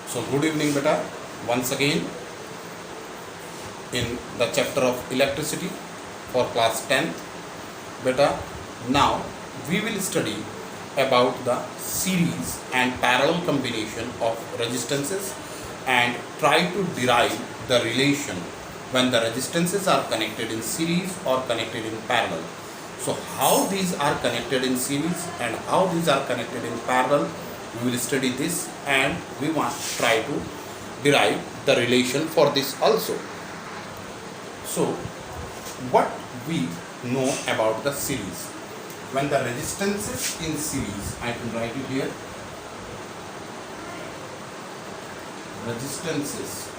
So good evening beta, once again in the chapter of electricity for class 10th. Beta, now we will study about the series and parallel combination of resistances and try to derive the relation when the resistances are connected in series or connected in parallel. So how these are connected in series and how these are connected in parallel, we will study this, and we want to try to derive the relation for this also. So what we know about the series? When the resistances in series, I can write it here, resistances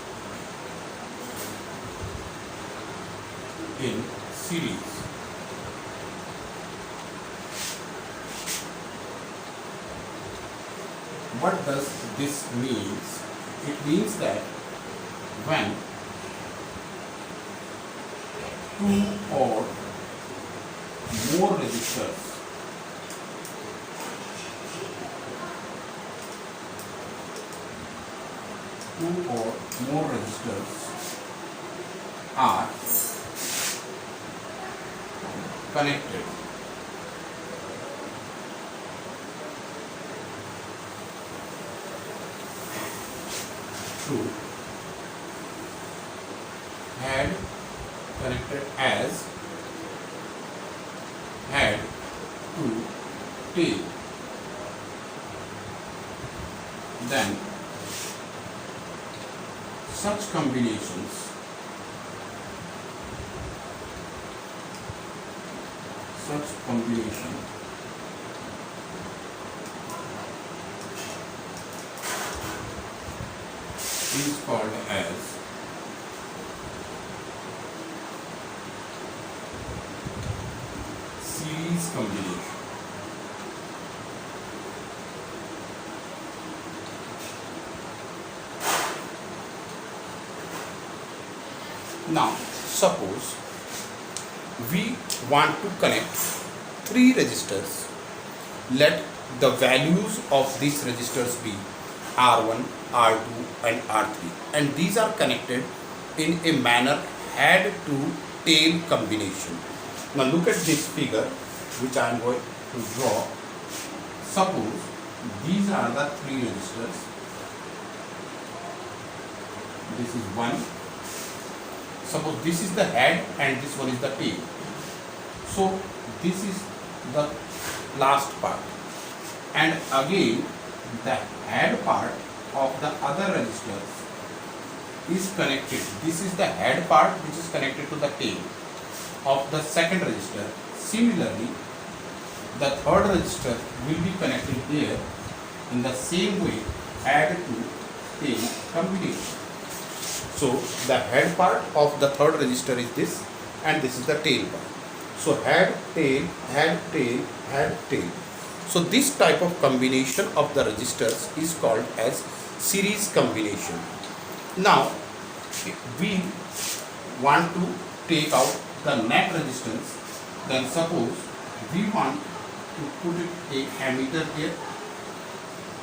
in series. What does this means? It means that when two or more resistors are connected through head connected as head to tail, then such combinations is called as series combination. Now suppose we want to connect three resistors. Let the values of these resistors be R1, R2 and R3, and these are connected in a manner head to tail combination. Now look at this figure which I am going to draw. Suppose these are the three resistors. This is one. Suppose this is the head and this one is the tail. So this is the last part, and again the head part of the other resistors is connected. This is the head part which is connected to the tail of the second resistor. Similarly, the third resistor will be connected here in the same way, head to tail combination. So the head part of the third resistor is this, and this is the tail part. So head, tail, head, tail, head, tail. So this type of combination of the resistors is called as series combination. Now we want to take out the net resistance. Then suppose we want to put a ammeter here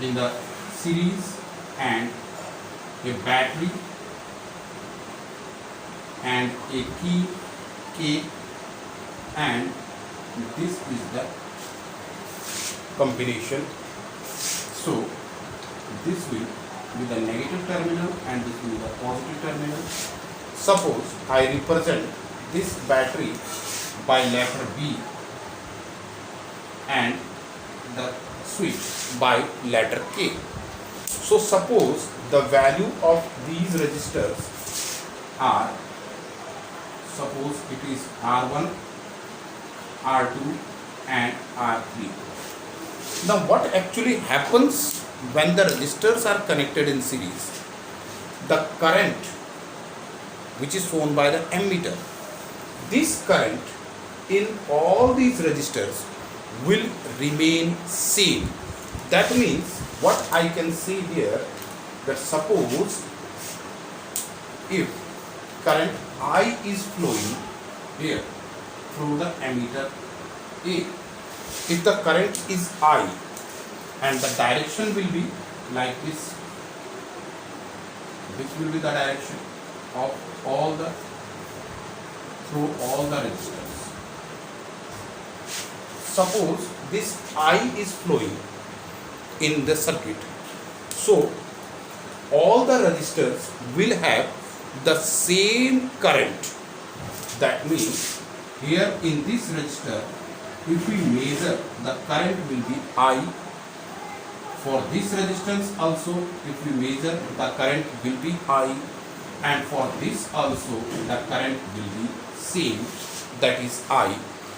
in the series and a battery and a key K, and this is the combination. So this will be the negative terminal and this will be the positive terminal. Suppose I represent this battery by letter B and the switch by letter K. So suppose the value of these resistors are, suppose it is R1, R2 and R3. Now what actually happens when the resistors are connected in series? The current which is shown by the ammeter, this current in all these resistors will remain same. That means what I can say here, that suppose if current I is flowing here through the ammeter A, if the current is I and the direction will be like this, this will be the direction of all the through all the resistors. Suppose this I is flowing in the circuit, so all the resistors will have the same current. That means here in this resistor, if we measure, the current will be I. For this resistance also, if we measure, the current will be I, and for this also the current will be same, that is I,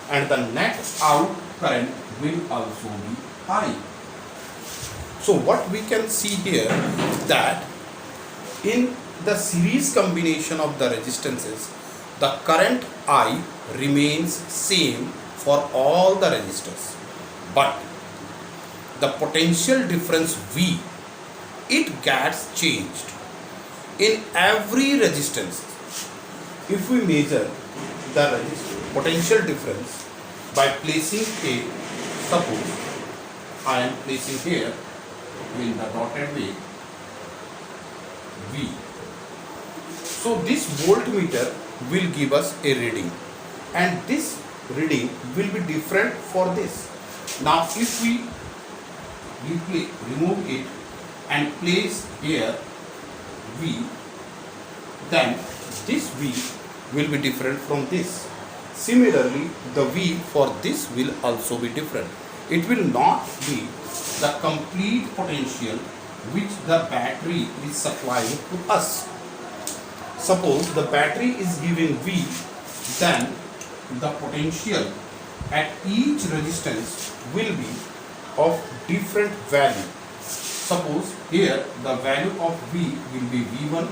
and the net out current will also be I. So what we can see here, that in the series combination of the resistances, the current I remains same for all the resistors, but the potential difference V, it gets changed in every resistance. If we measure the potential difference by placing a, suppose I am placing here in the dotted way V. So this voltmeter will give us a reading, and this reading will be different for this. Now if we remove it and place here V, then this V will be different from this. Similarly, the V for this will also be different. It will not be the complete potential which the battery is supplying to us. Suppose the battery is giving V, then the potential at each resistance will be of different value. Suppose here the value of V will be V1,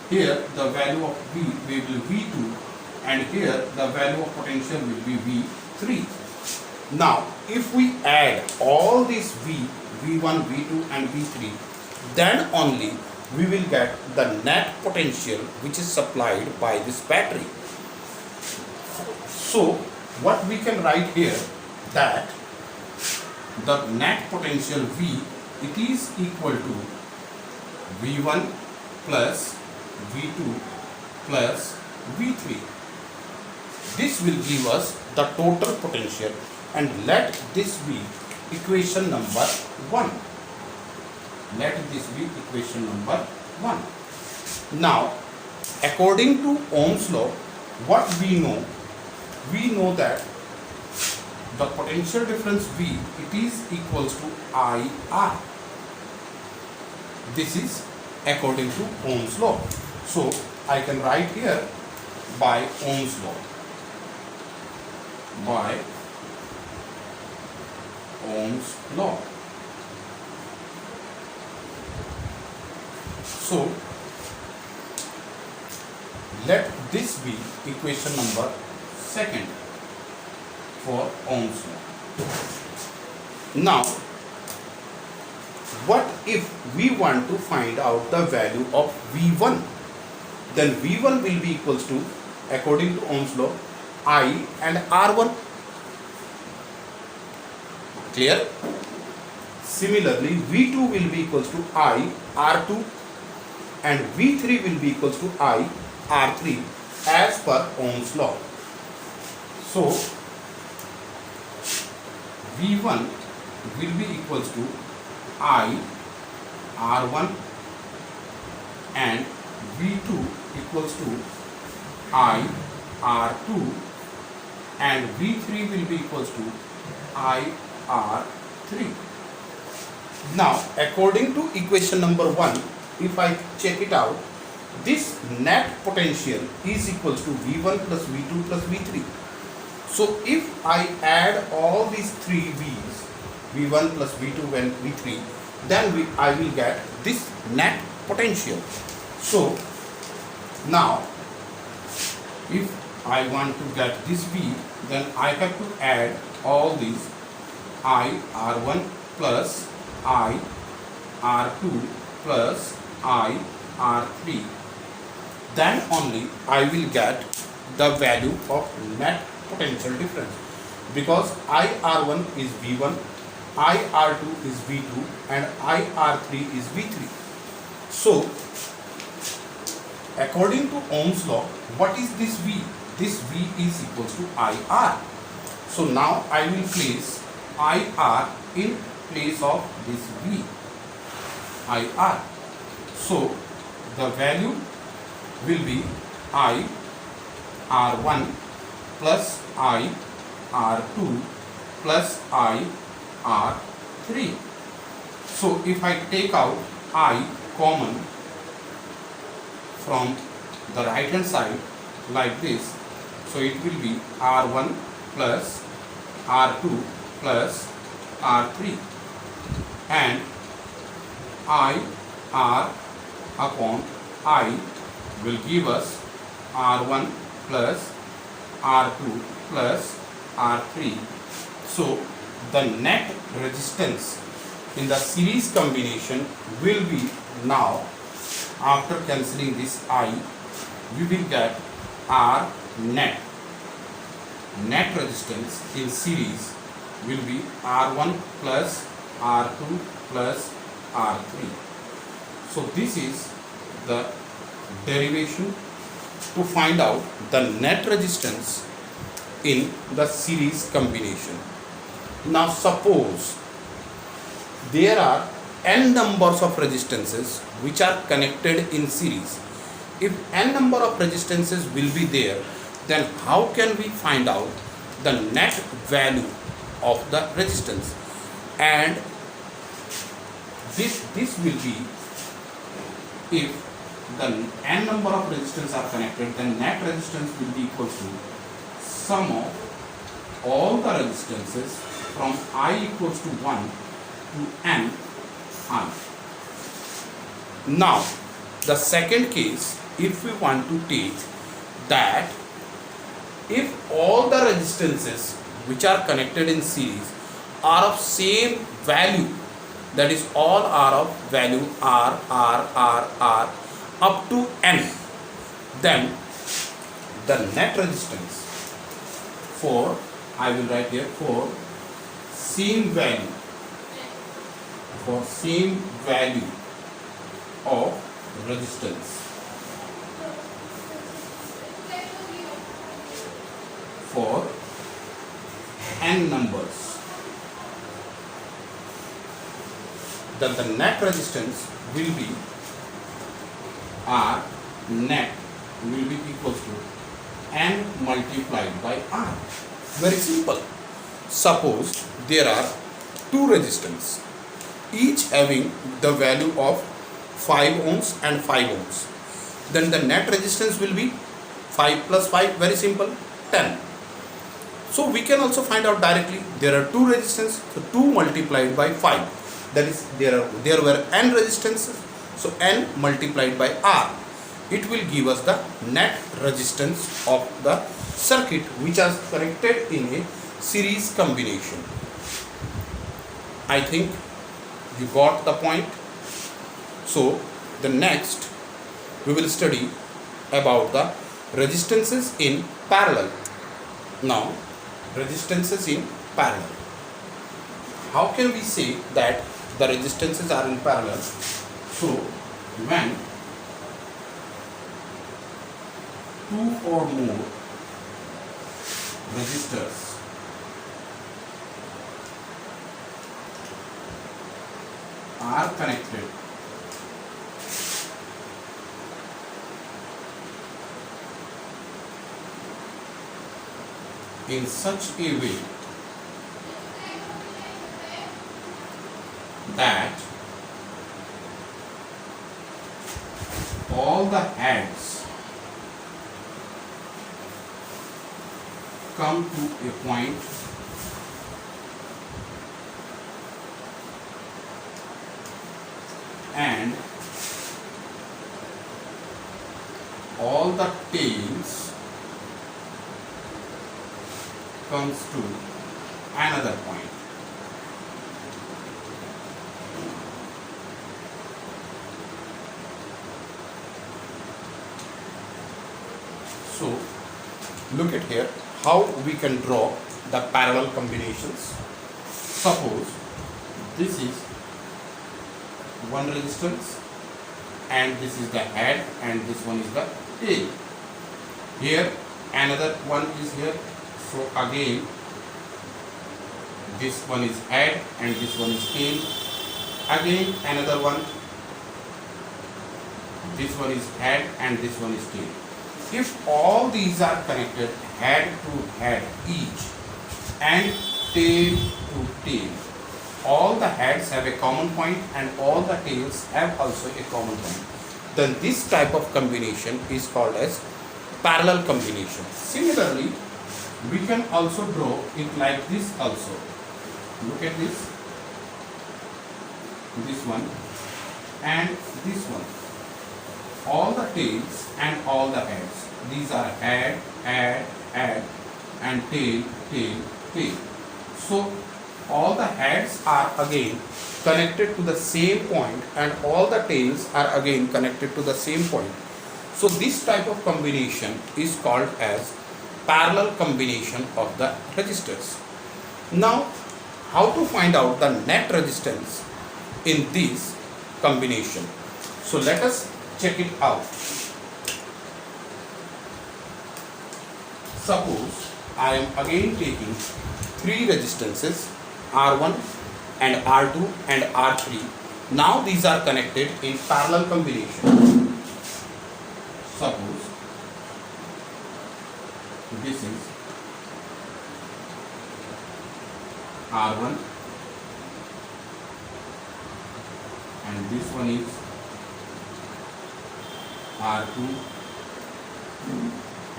here the value of V will be V2, and here the value of potential will be V3. Now if we add all these V1, V2 and V3, then only we will get the net potential which is supplied by this battery. So what we can write here, that the net potential V, it is equal to V1 plus V2 plus V3. This will give us the total potential, and let this be equation number 1. Let this be equation number 1. Now, according to Ohm's law, what we know? We know that the potential difference V, it is equals to IR. This is according to Ohm's law. So I can write here by Ohm's law. By Ohm's law. So let this be equation number 2 for Ohm's law. Now, what if we want to find out the value of V1? Then V1 will be equals to, according to Ohm's law, I and R1. Clear? Similarly, V2 will be equals to I, R2, and V3 will be equals to I, R3 as per Ohm's law. So V1 will be equals to I, R1, and V2 equals to I, R2, and V3 will be equals to I, R3. Now, according to equation number 1, if I check it out, this net potential is equals to V1 plus V2 plus V3. So if I add all these three V's, V1 plus V2 and V3, then I will get this net potential. So now if I want to get this V, then I have to add all these I, R1 plus I, R2 plus I, R3. Then only I will get the value of net potential difference, because I, R1 is V1, I, R2 is V2, and I, R3 is V3. So according to Ohm's law, what is this V? This V is equals to IR. So now I will place IR in place of this V. IR. So the value will be I R1 plus I R2 plus I R3. So if I take out I common from the right hand side like this, so it will be R1 plus R2 plus R3, and I R upon I will give us R1 plus R2 plus R3. So the net resistance in the series combination will be, now after cancelling this I, we will get R net. Net resistance in series will be R1 plus R2 plus R3. So this is the derivation to find out the net resistance in the series combination. Now suppose there are n numbers of resistances which are connected in series. If n number of resistances will be there, then how can we find out the net value of the resistance? And this will be, if the n number of resistance are connected, then net resistance will be equal to sum of all the resistances from I equals to 1 to n I. Now the second case, if we want to take that if all the resistances which are connected in series are of same value, that is all are of value R up to n, then the net resistance for, I will write here, for same value of resistance for n numbers, then the net resistance will be R net will be equals to n multiplied by R. Very simple. Suppose there are two resistors, each having the value of 5 ohms and 5 ohms. Then the net resistance will be 5 plus 5, very simple, 10. So we can also find out directly, there are two resistors, so 2 multiplied by 5. That is, there were n resistances, so n multiplied by R. It will give us the net resistance of the circuit which is connected in a series combination. I think you got the point. So the next we will study about the resistances in parallel. Now, resistances in parallel. How can we say that the resistances are in parallel? So when two or more resistors are connected in such a way that all the heads come to a point and all the tails comes to another point. So look at here how we can draw the parallel combinations. Suppose this is one resistance and this is the head and this one is the tail. Here another one is here. So again this one is head and this one is tail. Again another one. This one is head and this one is tail. If all these are connected head to head each and tail to tail, all the heads have a common point and all the tails have also a common point, then this type of combination is called as parallel combination. Similarly, we can also draw it like this also. Look at this one and this one. All the tails and all the heads. These are head, and tail, tail, tail. So all the heads are again connected to the same point and all the tails are again connected to the same point. So this type of combination is called as parallel combination of the resistors. Now, how to find out the net resistance in this combination? So let us check it out. Suppose I am again taking three resistances R1 and R2 and R3. Now these are connected in parallel combination. Suppose this is R1 and this one is R2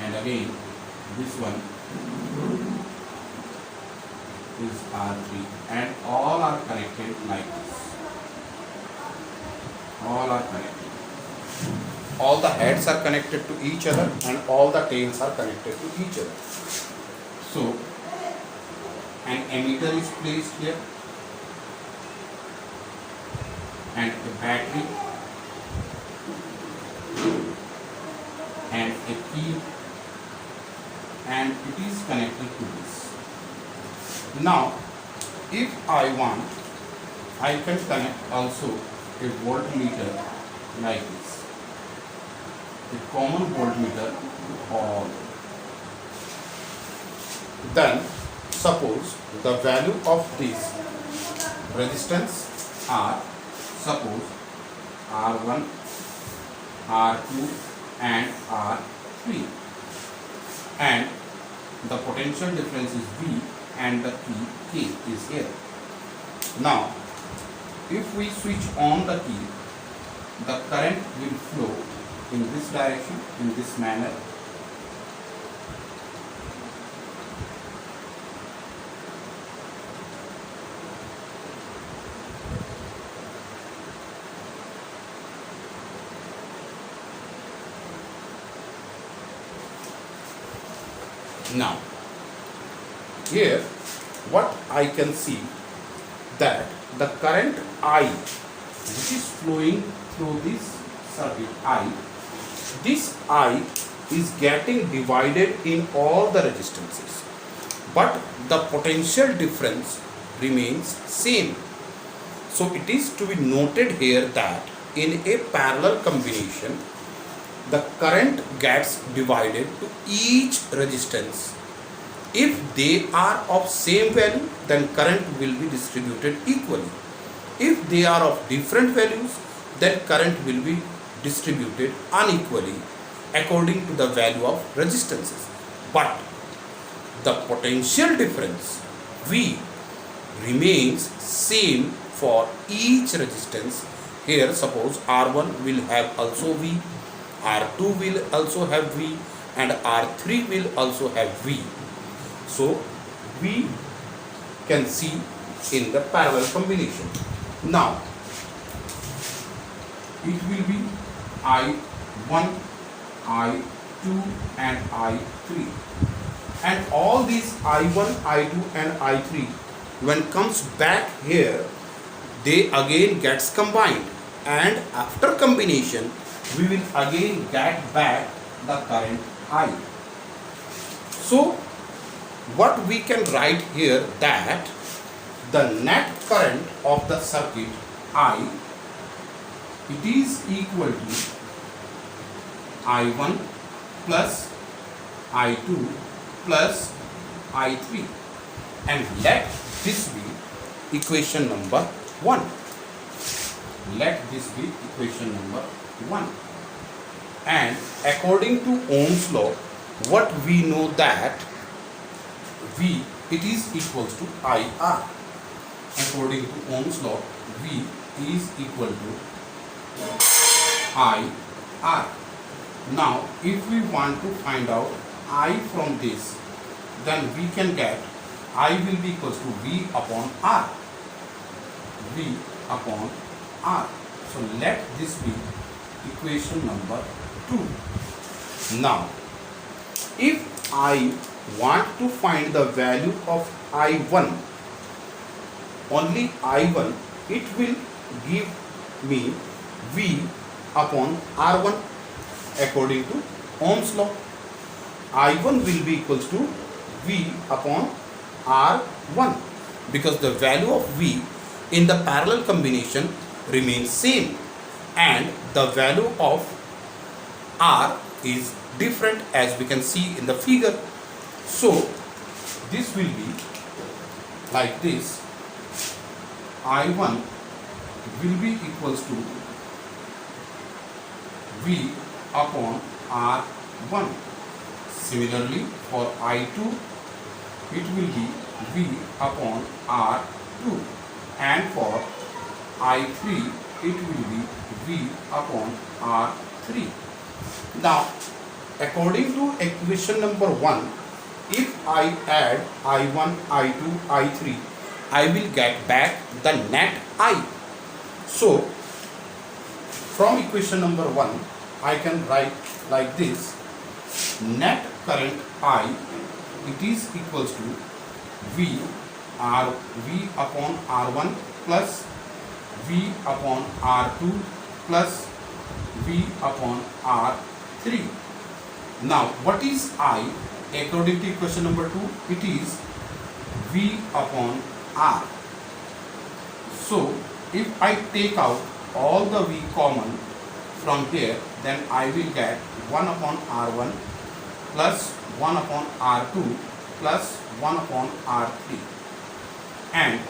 and again this one is R3 and all are connected like this. All are connected. All the heads are connected to each other and all the tails are connected to each other. So an emitter is placed here and a battery and a key, and it is connected to this. Now if I want, I can connect also a voltmeter like this, a common voltmeter to all. Then suppose the value of this resistance are, suppose R1, R2 and R3, and the potential difference is V and the key K is here. Now if we switch on the key, the current will flow in this direction, in this manner. Now here what I can see, that the current I which is flowing through this circuit I, this I is getting divided in all the resistances, but the potential difference remains same. So it is to be noted here that in a parallel combination, the current gets divided to each resistance. If they are of same value, then current will be distributed equally. If they are of different values, then current will be distributed unequally according to the value of resistances. But the potential difference V remains same for each resistance. Here suppose R1 will have also V, R2 will also have V, and R3 will also have V. So we can see in the parallel combination. Now it will be I1, I2 and I3, and all these I1, I2 and I3 when comes back here, they again gets combined, and after combination we will again get back the current I. So what we can write here, that the net current of the circuit I it is equal to I1 plus I2 plus I3, and let this be equation number 1. Let this be equation number 1. And according to Ohm's law, what we know that V, it is equals to IR. According to Ohm's law, V is equal to IR. Now, if we want to find out I from this, then we can get I will be equals to V upon R. V upon R. So let this be equation number 2. Now, if I want to find the value of I1, only I1, it will give me V upon R1 according to Ohm's law. I1 will be equals to V upon R1 because the value of V in the parallel combination remains same and the value of R is different as we can see in the figure. So this will be like this. I1 will be equals to V upon R1. Similarly, for I2, it will be V upon R2, and for I3, it will be V upon R3. Now, according to equation number 1, if I add I1, I2, I3, I will get back the net I. So, from equation number 1, I can write like this: net current I, it is equals to V upon R1 plus V upon R2 plus V upon R3. Now, what is I? According to equation number 2, it is V upon R. So, if I take out all the V common from here, then I will get 1 upon R1 plus 1 upon R2 plus 1 upon R3. And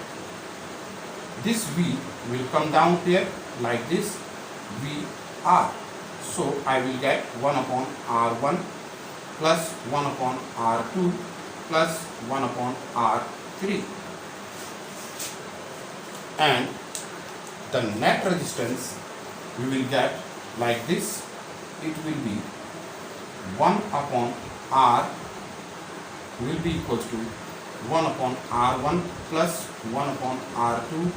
this V will come down here like this, VR. So, I will get 1 upon R1 plus 1 upon R2 plus 1 upon R3. And the net resistance we will get like this. It will be 1 upon R will be equals to 1 upon R1 plus 1 upon R2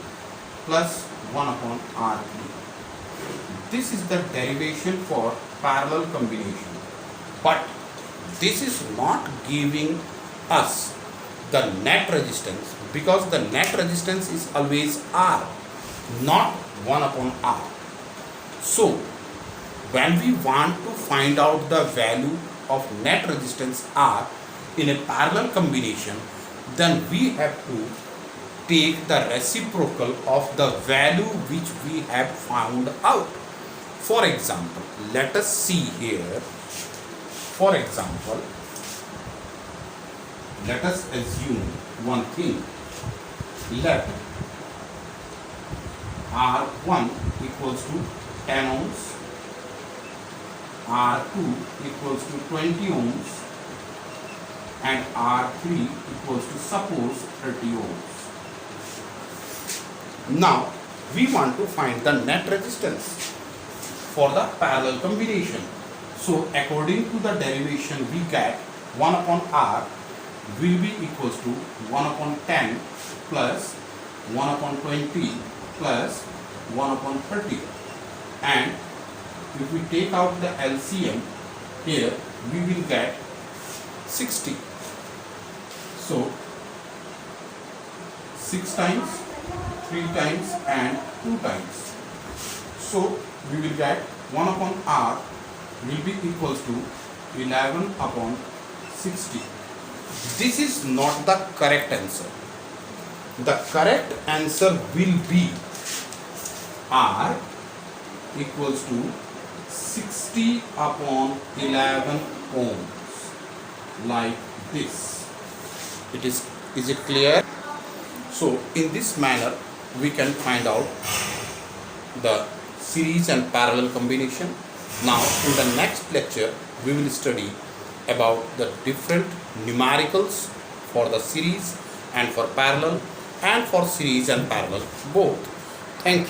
plus 1 upon R3. This is the derivation for parallel combination. But this is not giving us the net resistance because the net resistance is always R, not 1 upon R. So, when we want to find out the value of net resistance R in a parallel combination, then we have to take the reciprocal of the value which we have found out. For example, let us see here. For example, let us assume one thing. Let R1 equals to 10 ohms, R2 equals to 20 ohms, and R3 equals to suppose 30 ohms. Now, we want to find the net resistance for the parallel combination. So, according to the derivation, we get 1 upon R will be equals to 1 upon 10 plus 1 upon 20 plus 1 upon 30. And if we take out the LCM here, we will get 60. So, 6 times, 3 times and 2 times. So, we will get 1 upon R will be equals to 11 upon 60. This is not the correct answer. The correct answer will be R equals to 60 upon 11 ohms, like this. Is it clear? So in this manner we can find out the series and parallel combination. Now in the next lecture we will study about the different numericals for the series and for parallel, and for series and parallel both. Thank you.